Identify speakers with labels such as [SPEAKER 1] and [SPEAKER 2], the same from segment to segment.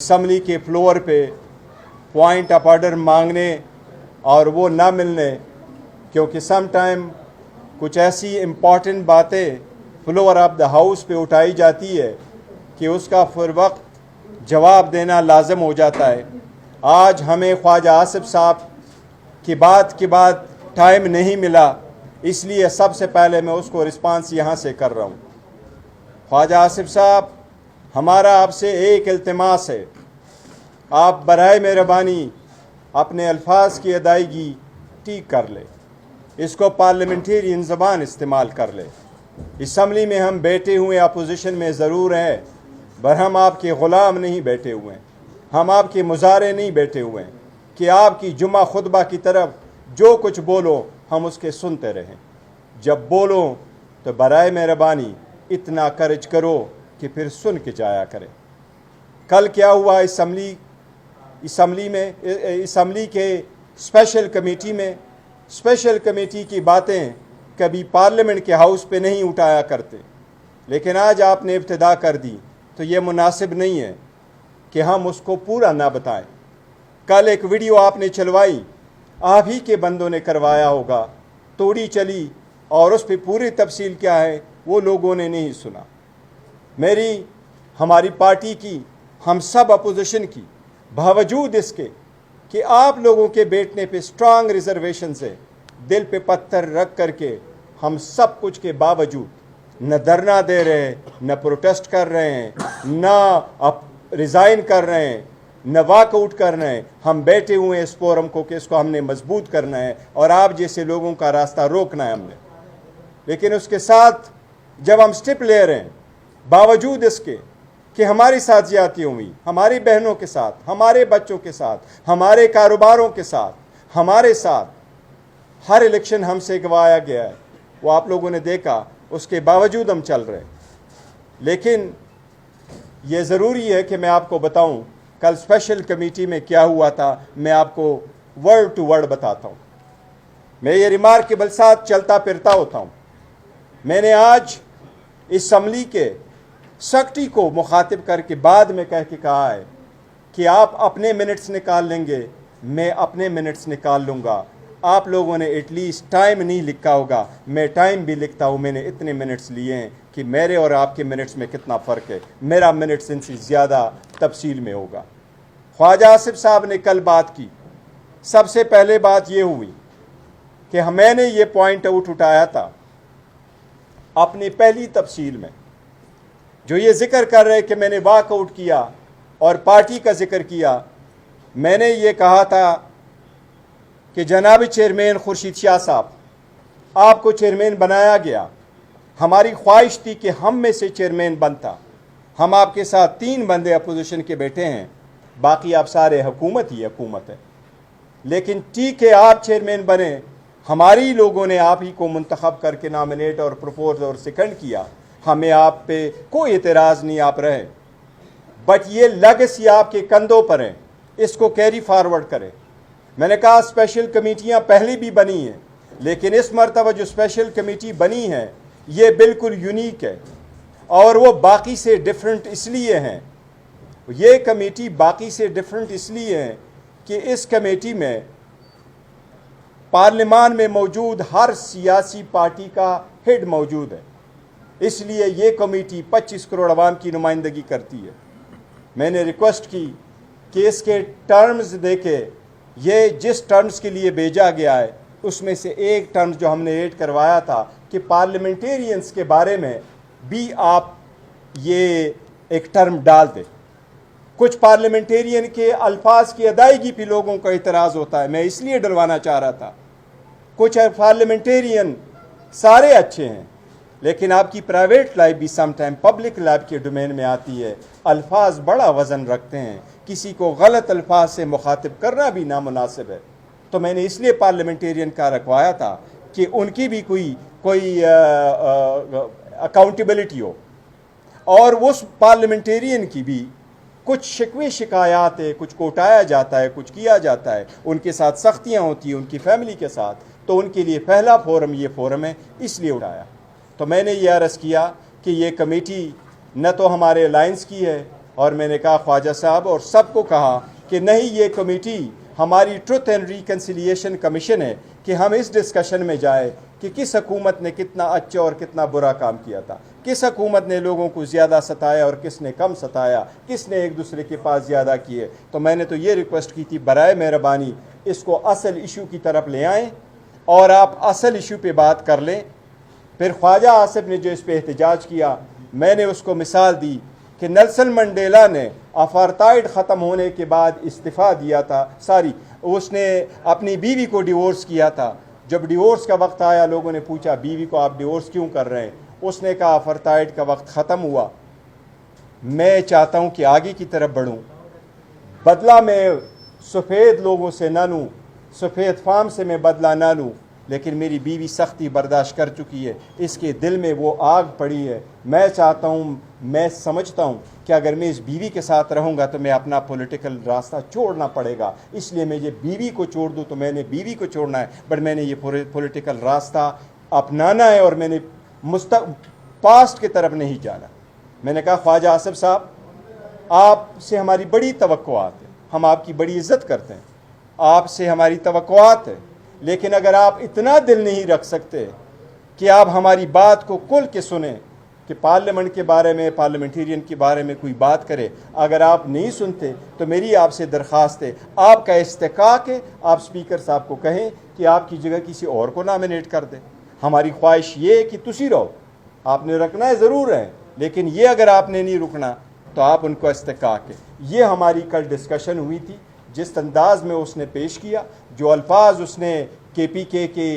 [SPEAKER 1] Assembly के floor पे point of order मांगने और वो ना मिलने, क्योंकि सम टाइम कुछ ऐसी इम्पॉर्टेंट बातें फ्लोर ऑफ द हाउस पे उठाई जाती है कि उसका फिर वक्त जवाब देना लाजम हो जाता है। आज हमें ख्वाजा आसिफ साहब की बात टाइम नहीं मिला, इसलिए सबसे पहले मैं उसको रिस्पांस यहाँ से कर रहा हूँ। ख्वाजा आसिफ साहब, हमारा आपसे एक इल्तिमास है, आप बराए मेहरबानी अपने अल्फाज की अदायगी ठीक कर ले, इसको पार्लियामेंटेरियन ज़बान इस्तेमाल कर ले। असम्बली में हम बैठे हुए अपोजिशन में ज़रूर हैं, पर हम आपके ग़ुलाम नहीं बैठे हुए हैं, हम आपके मुजारे नहीं बैठे हुए हैं कि आपकी जुमा खुतबा की तरफ जो कुछ बोलो हम उसके सुनते रहें। जब बोलो तो बराए मेहरबानी इतना कर्ज करो कि फिर सुन के जाया करें। कल क्या हुआ असम्बली के स्पेशल कमेटी की बातें कभी पार्लियामेंट के हाउस पे नहीं उठाया करते, लेकिन आज आपने इब्तिदा कर दी, तो ये मुनासिब नहीं है कि हम उसको पूरा ना बताएं। कल एक वीडियो आपने चलवाई, आप ही के बंदों ने करवाया होगा, तोड़ी चली और उस पर पूरी तफसील क्या है वो लोगों ने नहीं सुना। हमारी पार्टी की, हम सब अपोजिशन की, बावजूद इसके कि आप लोगों के बैठने पे स्ट्रांग रिजर्वेशन से दिल पे पत्थर रख करके हम सब कुछ के बावजूद न धरना दे रहे हैं, न प्रोटेस्ट कर रहे हैं, न रिज़ाइन कर रहे हैं, न वॉकआउट कर रहे हैं, हम बैठे हुए हैं इस फोरम को कि इसको हमने मजबूत करना है और आप जैसे लोगों का रास्ता रोकना है हमने। लेकिन उसके साथ जब हम स्टेप ले रहे हैं, बावजूद इसके कि हमारी साथ ज्यादती हुई, हमारी बहनों के साथ, हमारे बच्चों के साथ, हमारे कारोबारों के साथ, हमारे साथ हर इलेक्शन हमसे गवाया गया है, वो आप लोगों ने देखा, उसके बावजूद हम चल रहे हैं। लेकिन ये ज़रूरी है कि मैं आपको बताऊं कल स्पेशल कमेटी में क्या हुआ था, मैं आपको वर्ड टू वर्ड बताता हूं। मैं ये रिमार्केबल साथ चलता फिरता होता हूं। मैंने आज इस असम्बली के सेक्रेटरी को मुखातिब करके बाद में कह के कहा है कि आप अपने मिनट्स निकाल लेंगे, मैं अपने मिनट्स निकाल लूँगा। आप लोगों ने एटलीस्ट टाइम नहीं लिखा होगा, मैं टाइम भी लिखता हूँ, मैंने इतने मिनट्स लिए हैं कि मेरे और आपके मिनट्स में कितना फ़र्क है, मेरा मिनट्स इनसे ज़्यादा तफसील में होगा। ख्वाजा आसिफ साहब ने कल बात की, सबसे पहले बात ये हुई कि मैंने ये पॉइंट आउट उठाया था अपनी पहली तफसील में, जो ये जिक्र कर रहे कि मैंने वॉकआउट किया और पार्टी का जिक्र किया। मैंने ये कहा था कि जनाब चेयरमैन खुर्शीद शाह साहब, आपको चेयरमैन बनाया गया, हमारी ख्वाहिश थी कि हम में से चेयरमैन बनता। हम आपके साथ 3 बंदे अपोजिशन के बैठे हैं, बाकी आप सारे हुकूमत ही हुकूमत है। लेकिन ठीक है, आप चेयरमैन बने, हमारी लोगों ने आप ही को मुंतखब करके नॉमिनेट और प्रपोज और सेकंड किया, हमें आप पे कोई एतराज़ नहीं, आप रहे। बट ये लेगेसी आपके कंधों पर है, इसको कैरी फॉरवर्ड करें। मैंने कहा स्पेशल कमेटियां पहले भी बनी हैं, लेकिन इस मरतबा जो स्पेशल कमेटी बनी है ये बिल्कुल यूनिक है और वो बाकी से डिफरेंट इसलिए हैं। ये कमेटी बाकी से डिफरेंट इसलिए है कि इस कमेटी में पार्लियामान में मौजूद हर सियासी पार्टी का हेड मौजूद है, इसलिए ये कमेटी 25 करोड़ आवाम की नुमाइंदगी करती है। मैंने रिक्वेस्ट की कि इसके टर्म्स देके, ये जिस टर्म्स के लिए भेजा गया है उसमें से एक टर्म्स जो हमने ऐड करवाया था कि पार्लियामेंटेरियंस के बारे में भी आप ये एक टर्म डाल दें। कुछ पार्लियामेंटेरियन के अल्फाज की अदायगी पे लोगों का इतराज़ होता है, मैं इसलिए डलवाना चाह रहा था। कुछ पार्लियामेंटेरियन सारे अच्छे हैं, लेकिन आपकी प्राइवेट लाइफ भी समटाइम पब्लिक लाइफ के डोमेन में आती है, अल्फाज बड़ा वज़न रखते हैं, किसी को गलत अल्फाज से मुखातिब करना भी नामुनासिब है। तो मैंने इसलिए पार्लियामेंटेरियन का रखवाया था कि उनकी भी कोई अकाउंटेबिलिटी हो और उस पार्लियामेंटेरियन की भी कुछ शिकवे शिकायत है, कुछ कोटाया जाता है, कुछ किया जाता है, उनके साथ सख्तियाँ होती हैं उनकी फैमिली के साथ, तो उनके लिए पहला फोरम ये फोरम है, इसलिए उठाया। तो मैंने ये अर्ज़ किया कि ये कमेटी न तो हमारे अलायंस की है और मैंने कहा ख्वाजा साहब और सबको कहा कि नहीं, ये कमेटी हमारी ट्रुथ एंड रिकन्सिलिएशन कमीशन है कि हम इस डिस्कशन में जाए कि किस हुकूमत ने कितना अच्छा और कितना बुरा काम किया था, किस हुकूमत ने लोगों को ज़्यादा सताया और किसने कम सताया, किसने एक दूसरे के पास ज़्यादा किए। तो मैंने तो ये रिक्वेस्ट की थी, बराए मेहरबानी इसको असल इशू की तरफ ले आएँ और आप असल इशू पे बात कर लें। फिर ख्वाजा आसिफ ने जो इस पे एहतजाज किया, मैंने उसको मिसाल दी कि नेल्सन मंडेला ने अपार्थाइड ख़त्म होने के बाद इस्तीफ़ा दिया था, उसने अपनी बीवी को डिवोर्स किया था। जब डिवोर्स का वक्त आया, लोगों ने पूछा बीवी को आप डिवोर्स क्यों कर रहे हैं, उसने कहा अपार्थाइड का वक्त ख़त्म हुआ, मैं चाहता हूँ कि आगे की तरफ बढ़ूँ, बदला मैं सफ़ेद लोगों से ना लूँ, सफ़ेद फार्म से मैं बदला ना लूँ, लेकिन मेरी बीवी सख्ती बर्दाश्त कर चुकी है, इसके दिल में वो आग पड़ी है। मैं चाहता हूँ, मैं समझता हूँ कि अगर मैं इस बीवी के साथ रहूँगा तो मैं अपना पॉलिटिकल रास्ता छोड़ना पड़ेगा, इसलिए मैं ये बीवी को छोड़ दूँ तो मैंने बीवी को छोड़ना है, बट मैंने ये पॉलिटिकल रास्ता अपनाना है और मैंने पास्ट की तरफ नहीं जाना। मैंने कहा ख्वाजा आसिफ साहब, आपसे हमारी बड़ी तवक्कुआत है, हम आपकी बड़ी इज़्ज़त करते हैं, आपसे हमारी तवक्कुआत है, लेकिन अगर आप इतना दिल नहीं रख सकते कि आप हमारी बात को खुल के सुने कि पार्लियामेंट के बारे में, पार्लियामेंटेरियन के बारे में कोई बात करे, अगर आप नहीं सुनते तो मेरी आपसे दरख्वास्त है, आपका इस्तेकाक है, आप स्पीकर साहब को कहें कि आपकी जगह किसी और को नॉमिनेट कर दें। हमारी ख्वाहिश ये है कि तुसी रहो, आपने रखना है ज़रूर है, लेकिन ये अगर आपने नहीं रुकना तो आप उनको इस्तेकाक है। ये हमारी कल डिस्कशन हुई थी, जिस अंदाज में उसने पेश किया, जो अल्फाज उसने KPK के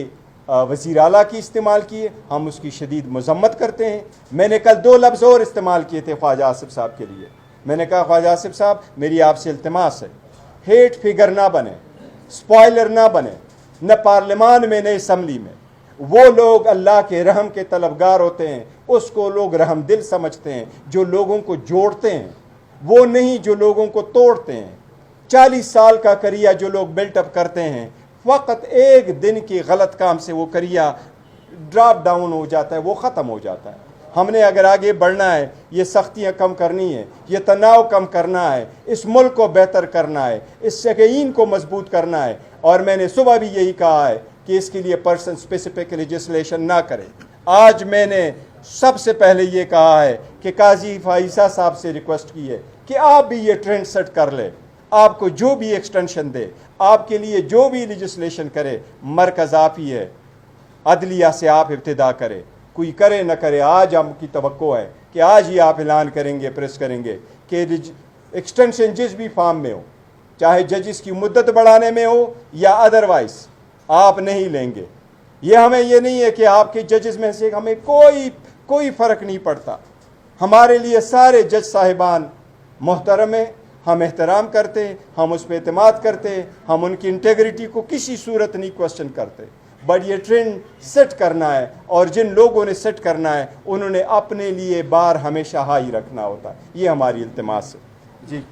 [SPEAKER 1] वज़ीर आला की इस्तेमाल किए, हम उसकी शदीद मज़म्मत करते हैं। मैंने कल 2 लफ्ज़ और इस्तेमाल किए थे ख्वाजा आसिफ साहब के लिए। मैंने कहा ख्वाजा आसिफ साहब, मेरी आपसे इल्तिमास है, हेट फिगर ना बने, स्पॉइलर ना बने, न पार्लियामान में न असम्बली में। वो लोग अल्लाह के रहम के तलबगार होते हैं, उसको लोग रहम दिल समझते हैं, जो लोगों को जोड़ते हैं, वो नहीं जो लोगों को तोड़ते हैं। 40 साल का करिया जो लोग बिल्टअप करते हैं, फ़कत एक दिन की गलत काम से वो करिया ड्रॉप डाउन हो जाता है, वो ख़त्म हो जाता है। हमने अगर आगे बढ़ना है, ये सख्तियाँ कम करनी है, ये तनाव कम करना है, इस मुल्क को बेहतर करना है, इस यकीन को मजबूत करना है। और मैंने सुबह भी यही कहा है कि इसके लिए पर्सन स्पेसिफिक लेजिस्लेशन ना करें। आज मैंने सबसे पहले ये कहा है कि काजी फाइसा साहब से रिक्वेस्ट की है कि आप भी ये ट्रेंड सेट कर ले, आपको जो भी एक्सटेंशन दे, आपके लिए जो भी लेजिस्लेशन करे, मरकज़ आप ही है, अदलिया से आप इब्तिदा करें, कोई करे न करे। आज हमकी तवक्को है कि आज ही आप ऐलान करेंगे, प्रेस करेंगे कि एक्सटेंशन जिस भी फॉर्म में हो, चाहे जजिस की मुद्दत बढ़ाने में हो या अदरवाइज, आप नहीं लेंगे। ये हमें ये नहीं है कि आपके जजेस में से हमें कोई फ़र्क नहीं पड़ता। हमारे लिए सारे जज साहिबान मोहतरम हैं, हम एहतराम करते हैं, हम उस पर एतमाद करते हैं, हम उनकी इंटेग्रिटी को किसी सूरत नहीं क्वेश्चन करते। बट ये ट्रेंड सेट करना है, और जिन लोगों ने सेट करना है उन्होंने अपने लिए बार हमेशा हाई रखना होता है। ये हमारी इल्तिमास है जी।